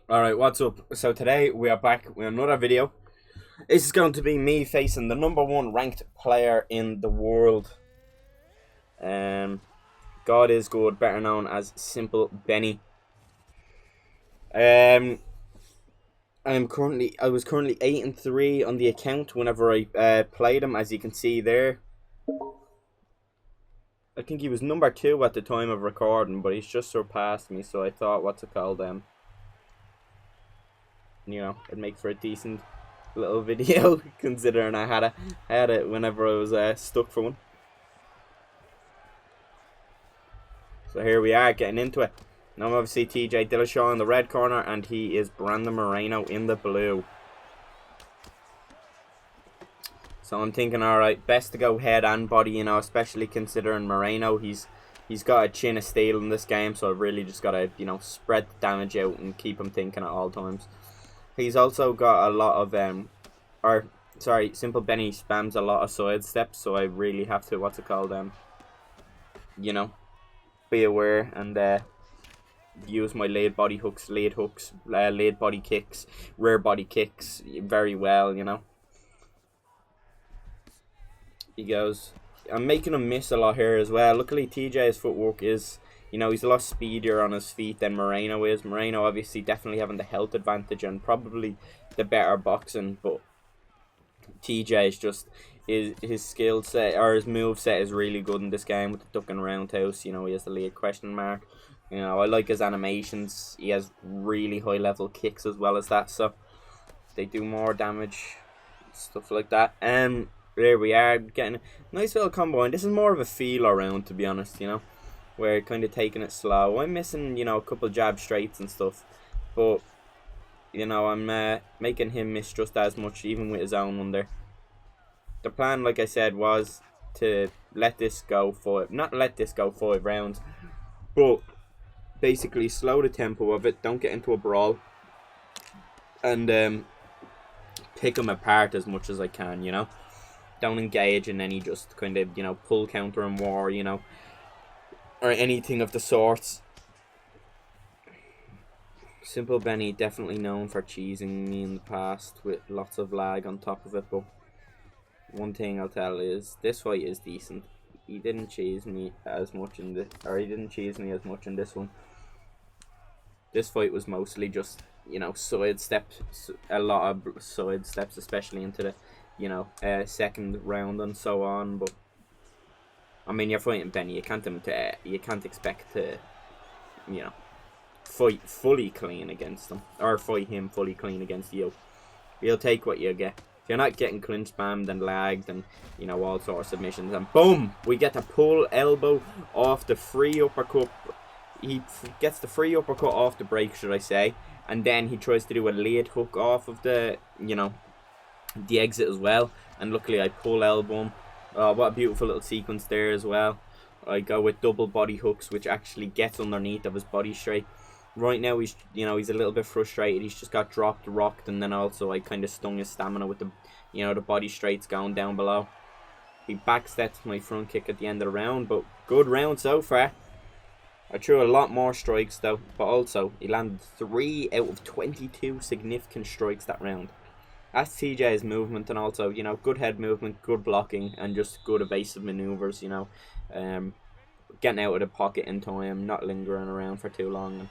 Alright, what's up? So today we are back with another video. This is going to be me facing the #1 ranked player in the world. God is good, better known as Simple Beney. I was currently 8-3 on the account whenever I played him, as you can see there. I think he was #2 at the time of recording, but he's just surpassed me, so I thought, what's it called, it'd make for a decent little video considering I had it whenever I was stuck for one. So here we are getting into it. Now obviously TJ Dillashaw in the red corner and he is Brandon Moreno in the blue. So I'm thinking, alright, best to go head and body, especially considering Moreno, he's got a chin of steel in this game, so I've really just got to, spread the damage out and keep him thinking at all times. He's also got a lot of, Simple Beney spams a lot of side steps, so I really have to, be aware and use my lead body hooks, lead body kicks, rear body kicks very well, He goes. I'm making him miss a lot here as well. Luckily, TJ's footwork is, he's a lot speedier on his feet than Moreno is. Moreno obviously definitely having the health advantage and probably the better boxing, but TJ is just his skill set or his move set is really good in this game with the duck and roundhouse. He has the lead question mark. I like his animations. He has really high level kicks as well as that, so they do more damage, stuff like that. There we are, getting a nice little combo, and this is more of a feel around, to be honest, where kind of taking it slow. I'm missing, a couple jab straights and stuff, but, I'm making him miss just as much, even with his own one there. The plan, like I said, was to let this go for, not let this go 5 rounds, but basically slow the tempo of it, don't get into a brawl, and pick him apart as much as I can, Don't engage in any just kind of, pull counter and war, or anything of the sorts. Simple Beney definitely known for cheesing me in the past with lots of lag on top of it, but one thing I'll tell is this fight is decent. He didn't cheese me as much in this, or he didn't cheese me as much in this one. This fight was mostly just, side steps, a lot of side steps, especially into the second round and so on. But I mean, you're fighting Beney. You can't expect to, fight fully clean against him, or fight him fully clean against you. You'll take what you get. If you're not getting clinch spammed and lagged and all sorts of submissions, and boom, we get the pull elbow off the free uppercut. He gets the free uppercut off the break, should I say, and then he tries to do a lead hook off of the the exit as well, and luckily I pull elbow him. What a beautiful little sequence there as well. I go with double body hooks, which actually gets underneath of his body straight. Right now he's he's a little bit frustrated. He's just got rocked, and then also I kind of stung his stamina with the the body straights going down below. He backsteps my front kick at the end of the round, but good round so far. I threw a lot more strikes though, but also he landed 3 out of 22 significant strikes that round. That's TJ's movement, and also, good head movement, good blocking, and just good evasive maneuvers, getting out of the pocket in time, not lingering around for too long. And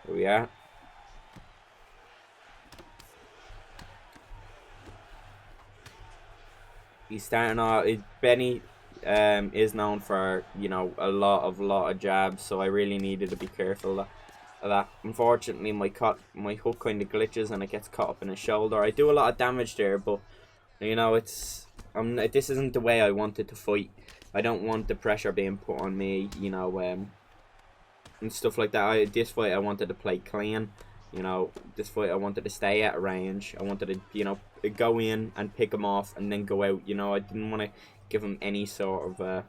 here we are. He's starting off, Beney is known for, a lot of jabs, so I really needed to be careful of that. Unfortunately, my hook kind of glitches and it gets caught up in his shoulder. I do a lot of damage there, but this isn't the way I wanted to fight. I don't want the pressure being put on me, and stuff like that. This fight I wanted to play clean. This fight I wanted to stay at range. I wanted to go in and pick him off and then go out. I didn't want to give him any sort of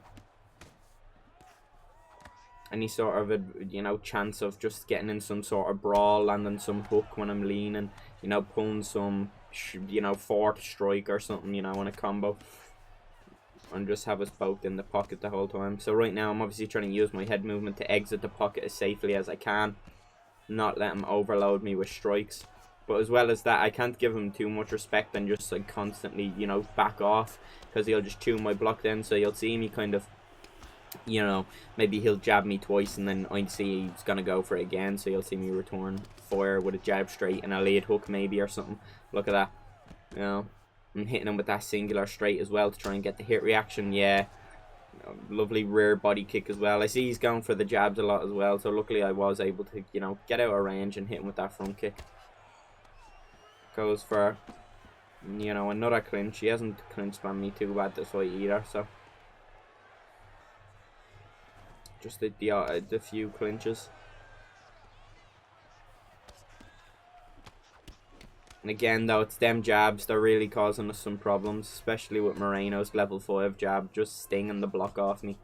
chance of just getting in some sort of brawl, landing some hook when I'm leaning, pulling some, fourth strike or something, in a combo, and just have us both in the pocket the whole time. So right now I'm obviously trying to use my head movement to exit the pocket as safely as I can. not let him overload me with strikes. But as well as that, I can't give him too much respect and just like constantly, you know, back off, because he'll just chew my block then. So you'll see me kind of, you know, maybe he'll jab me twice and then I see he's gonna go for it again. So you'll see me return fire with a jab straight and a lead hook maybe or something. Look at that. You know, I'm hitting him with that singular straight as well to try and get the hit reaction. Yeah. Lovely rear body kick as well. I see he's going for the jabs a lot as well, so luckily I was able to, you know, get out of range and hit him with that front kick. Goes for, you know, another clinch. He hasn't clinch spammed me too bad this fight either, so just the few clinches. And again, though, it's them jabs, they're really causing us some problems, especially with Moreno's level 5 jab just stinging the block off me.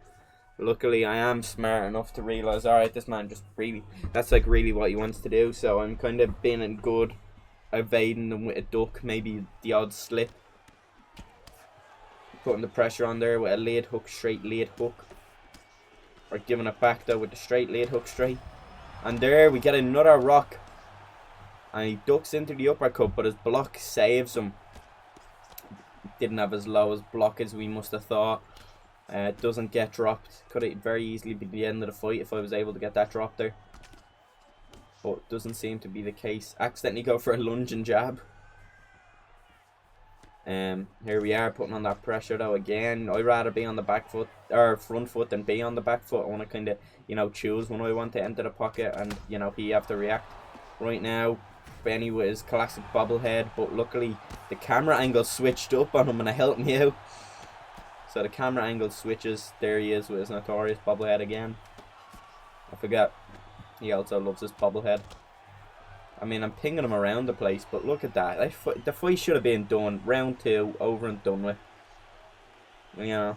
Luckily, I am smart enough to realise, alright, this man just really, that's like really what he wants to do, so I'm kind of being good, evading them with a duck, maybe the odd slip. Putting the pressure on there with a lead hook, straight lead hook. Or giving it back though with the straight lead hook straight. And there we get another rock. And he ducks into the uppercut, but his block saves him. Didn't have as low as block as we must have thought. It doesn't get dropped. Could it very easily be the end of the fight if I was able to get that drop there. But doesn't seem to be the case. Accidentally go for a lunge and jab. Here we are putting on that pressure though again. I'd rather be on the back foot or front foot than be on the back foot. I want to kind of, you know, choose when I want to enter the pocket and, you know, he have to react. Right now, Beney with his classic bobblehead, but luckily the camera angle switched up on him and it helped me out. So the camera angle switches. There he is with his Notorious bobblehead again. I forgot he also loves his bobblehead. I mean, I'm pinging him around the place, but look at that. The fight should have been done. Round 2, over and done with. You know,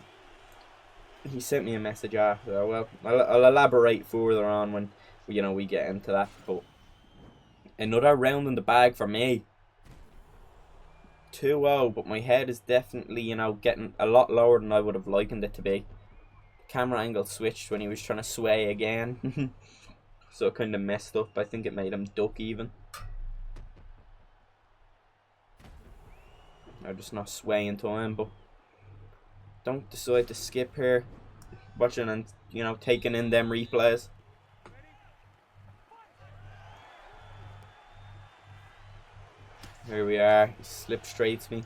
he sent me a message after. Well, I'll elaborate further on when, you know, we get into that. But another round in the bag for me. 2-0, but my head is definitely, you know, getting a lot lower than I would have likened it to be. The camera angle switched when he was trying to sway again. So it kind of messed up. I think it made him duck even. I'm just not swaying to him, but don't decide to skip here. Watching and, you know, taking in them replays. Here we are. He slip straights me.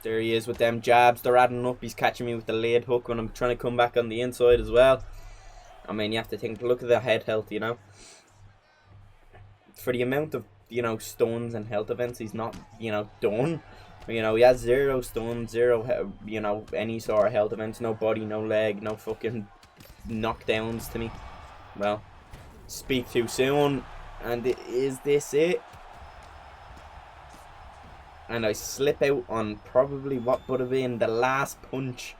There he is with them jabs. They're adding up. He's catching me with the lead hook when I'm trying to come back on the inside as well. I mean, you have to think, look at the head health, you know. For the amount of, you know, stuns and health events he's not, you know, done. You know, he has 0 stuns, 0, you know, any sort of health events. No body, no leg, no fucking knockdowns to me. Well, speak too soon. And is this it? And I slip out on probably what would have been the last punch.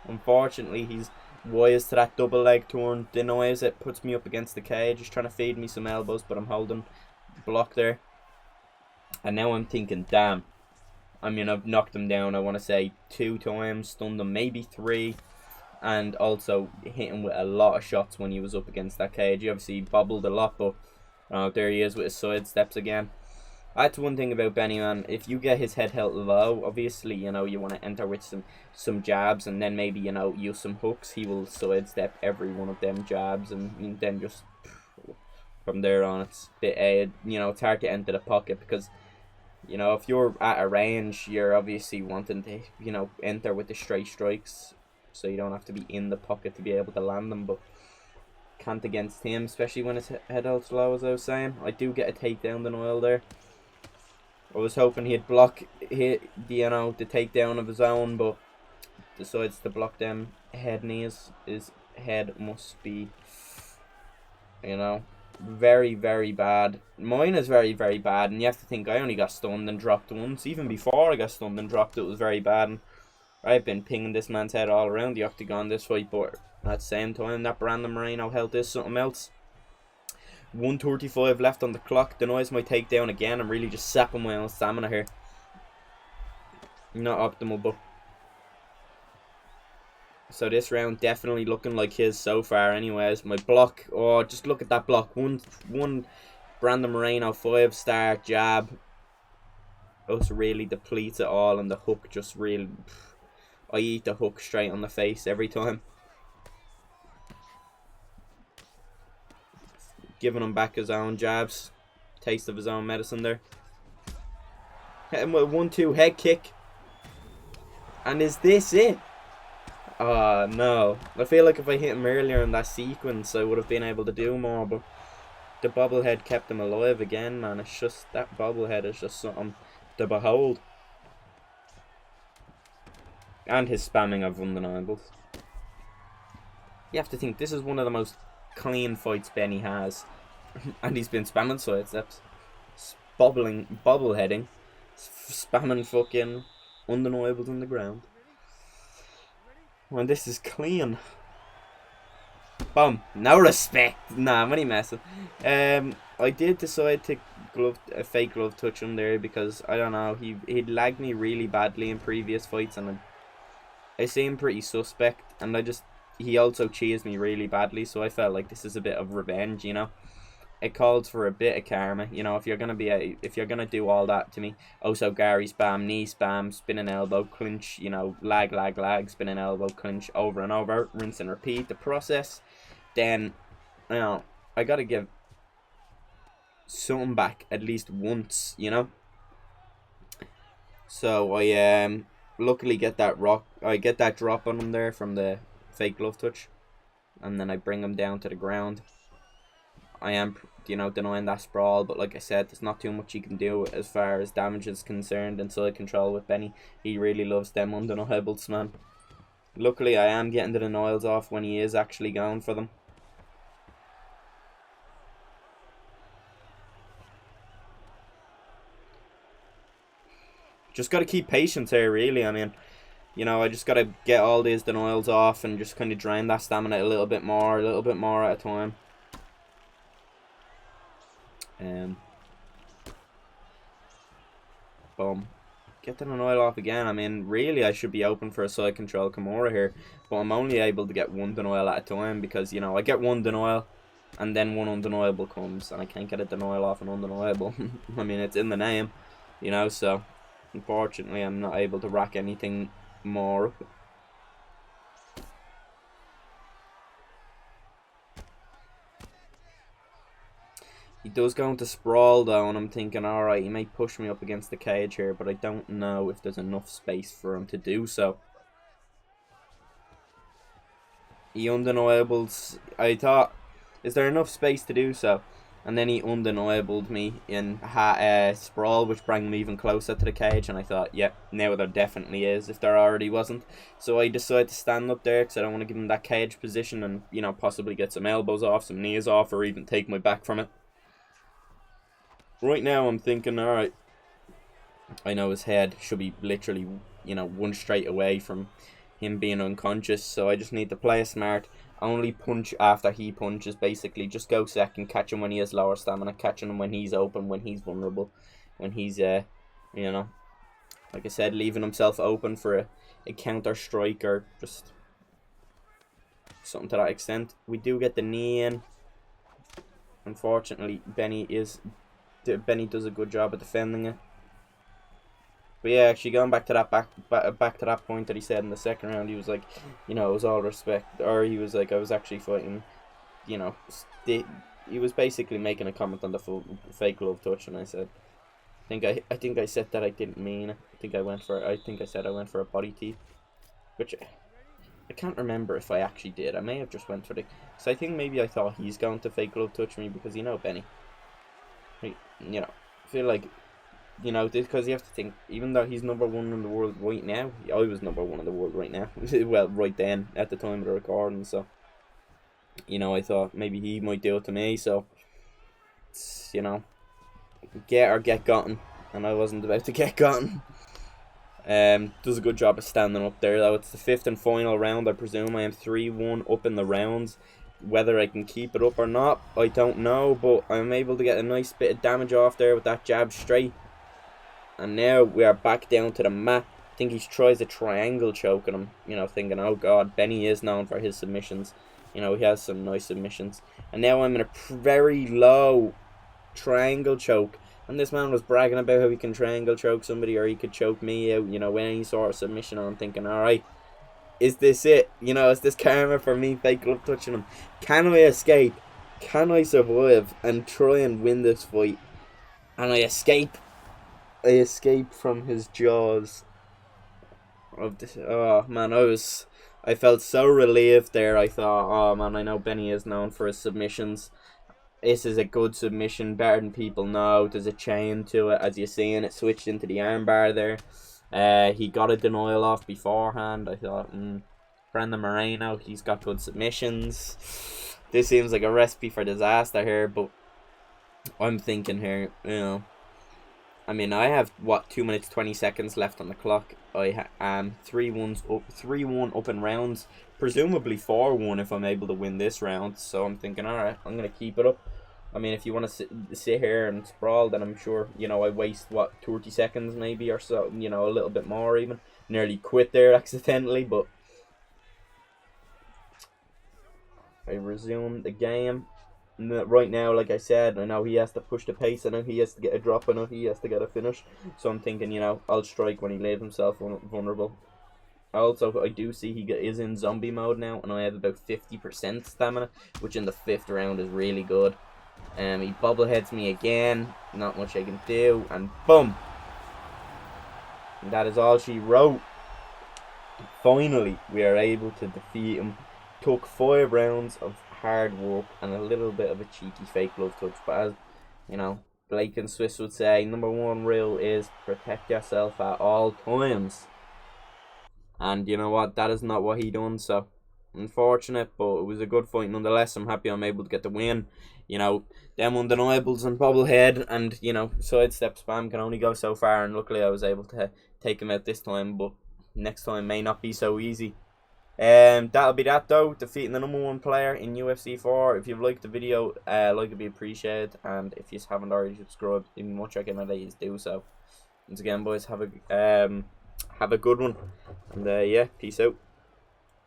Unfortunately, he's wise to that double leg turn, denies it, puts me up against the cage. He's trying to feed me some elbows, but I'm holding block there. And now I'm thinking, damn. I mean, I've knocked him down, I want to say 2 times, stunned him maybe 3. And also hit him with a lot of shots when he was up against that cage. He obviously bobbled a lot, but there he is with his side steps again. That's one thing about Beney, man. If you get his head held low, obviously, you know, you want to enter with some jabs and then maybe, you know, use some hooks. He will sidestep every one of them jabs and then just from there on, it's a bit, you know, it's hard to enter the pocket because, you know, if you're at a range, you're obviously wanting to, you know, enter with the straight strikes so you don't have to be in the pocket to be able to land them, but can't against him, especially when his head held low, as I was saying. I do get a takedown denial there. I was hoping he'd hit the, you know, the takedown of his own, but decides to block them head knees. His head must be, you know, very, very bad. Mine is very, very bad, and you have to think I only got stunned and dropped once. Even before I got stunned and dropped, it was very bad. And I've been pinging this man's head all around the octagon this fight, but at the same time, that Brandon Moreno health is something else. 1:35 left on the clock. Denies my takedown again. I'm really just sapping my own stamina here. Not optimal, but So this round definitely looking like his so far anyways. My block, oh, just look at that block. One Brandon Moreno 5-star jab. Us really depletes it all, and the hook just really... I eat the hook straight on the face every time. Giving him back his own jabs. Taste of his own medicine there. Hit him with a 1-2 head kick. And is this it? Oh, no. I feel like if I hit him earlier in that sequence, I would have been able to do more, but the bobblehead kept him alive again, man. It's just, that bobblehead is just something to behold. And his spamming of undeniables. You have to think, this is one of the most clean fights Beney has. And he's been spamming sidesteps. Bobbleheading. Spamming fucking undeniables on the ground. When this is clean. Boom. No respect. Nah, I'm only messing. I did decide to a fake glove touch him there because, I don't know, he'd lagged me really badly in previous fights, and I seemed pretty suspect, and he also cheesed me really badly, so I felt like this is a bit of revenge, you know. It calls for a bit of karma, you know. If you're gonna do all that to me, also Gary spam, knee spam, spinning elbow, clinch, you know, lag, spinning elbow, clinch, over and over, rinse and repeat the process, then, you know, I gotta give something back at least once, you know. So I luckily get that drop on him there from the fake glove touch, and then I bring him down to the ground. I am, you know, denying that sprawl, but like I said, there's not too much he can do as far as damage is concerned inside control with Beney. He really loves them undeniables, man. Luckily, I am getting the denials off when he is actually going for them. Just got to keep patience here, really. I mean, you know, I just got to get all these denials off and just kind of drain that stamina a little bit more at a time. Boom. Get the denial off again. I mean, really, I should be open for a side control Kimura here, but I'm only able to get one denial at a time because, you know, I get one denial and then one undeniable comes, and I can't get a denial off an undeniable. I mean, it's in the name, you know, so unfortunately I'm not able to rack anything more. He does go into sprawl though, and I'm thinking, alright, he may push me up against the cage here, but I don't know if there's enough space for him to do so. He undeniables. I thought, is there enough space to do so? And then he undeniabled me in sprawl, which brought me even closer to the cage, and I thought, yep, now there definitely is, if there already wasn't. So I decided to stand up there, because I don't want to give him that cage position and, you know, possibly get some elbows off, some knees off, or even take my back from it. Right now I'm thinking, alright, I know his head should be literally, you know, one straight away from him being unconscious, so I just need to play smart. Only punch after he punches, basically. Just go second, catch him when he has lower stamina, catching him when he's open, when he's vulnerable, when he's, you know, like I said, leaving himself open for a counter strike or just something to that extent. We do get the knee in. Unfortunately, Beney does a good job at defending it. But yeah, actually going back to that back to that point that he said in the second round, he was like, you know, it was all respect, or he was like, I was actually fighting, you know, he was basically making a comment on the full fake glove touch, and I said, I think I said that I didn't mean it. I think I said I went for a body teeth, which I can't remember if I actually did. I may have just went for the, so I think maybe I thought he's going to fake glove touch me because, you know, Beney, you know, I feel like, you know, because you have to think, even though he's #1 in the world right now, I was #1 in the world right now. Well, right then, at the time of the recording, so, you know, I thought maybe he might do it to me, so, it's, you know, get or get gotten, and I wasn't about to get gotten. Does a good job of standing up there, though. It's the 5th and final round, I presume. I am 3-1 up in the rounds. Whether I can keep it up or not, I don't know, but I'm able to get a nice bit of damage off there with that jab straight. And now we are back down to the mat think he tries a triangle choke on him, you know, thinking, oh god, Beney is known for his submissions. You know, he has some nice submissions. And now I'm in a very low triangle choke. And this man was bragging about how he can triangle choke somebody, or he could choke me out, you know, with any sort of submission. And I'm thinking, alright, is this it? You know, is this karma for me fake glove touching him? Can I escape? Can I survive and try and win this fight? And I escape. I escape from his jaws. Of this, oh man, I felt so relieved there. I thought, oh man, I know Beney is known for his submissions. This is a good submission, better than people know. There's a chain to it, as you see, and it switched into the armbar there. He got a denial off beforehand. I thought, Brandon Moreno, he's got good submissions. This seems like a recipe for disaster here, but I'm thinking here, you know, I mean, I have, 2 minutes 20 seconds left on the clock. I am 3-1 up in rounds, presumably 4-1 if I'm able to win this round. So I'm thinking, alright, I'm going to keep it up. I mean, if you want to sit here and sprawl, then I'm sure, you know, I waste, 30 seconds maybe or so, you know, a little bit more even. Nearly quit there accidentally, but I resumed the game. Right now, like I said, I know he has to push the pace. I know he has to get a drop. I know he has to get a finish. So I'm thinking, you know, I'll strike when he leaves himself vulnerable. Also, I do see he is in zombie mode now, and I have about 50% stamina, which in the 5th round is really good. He bobbleheads me again. Not much I can do, and boom! And that is all she wrote. Finally, we are able to defeat him. Took 5 rounds of hard work and a little bit of a cheeky fake glove touch, but as you know, Blake and Swiss would say, #1 rule is protect yourself at all times. And you know what, that is not what he done, so unfortunate, but it was a good fight nonetheless. I'm happy I'm able to get the win. You know, them undeniables and bobblehead and, you know, sidestep spam can only go so far, and luckily I was able to take him out this time, but next time may not be so easy. That'll be that though, defeating the #1 player in UFC 4. If you've liked the video, like would be appreciated, and if you haven't already subscribed, even much I can let do so. Once again, boys, have a good one, and yeah, peace out.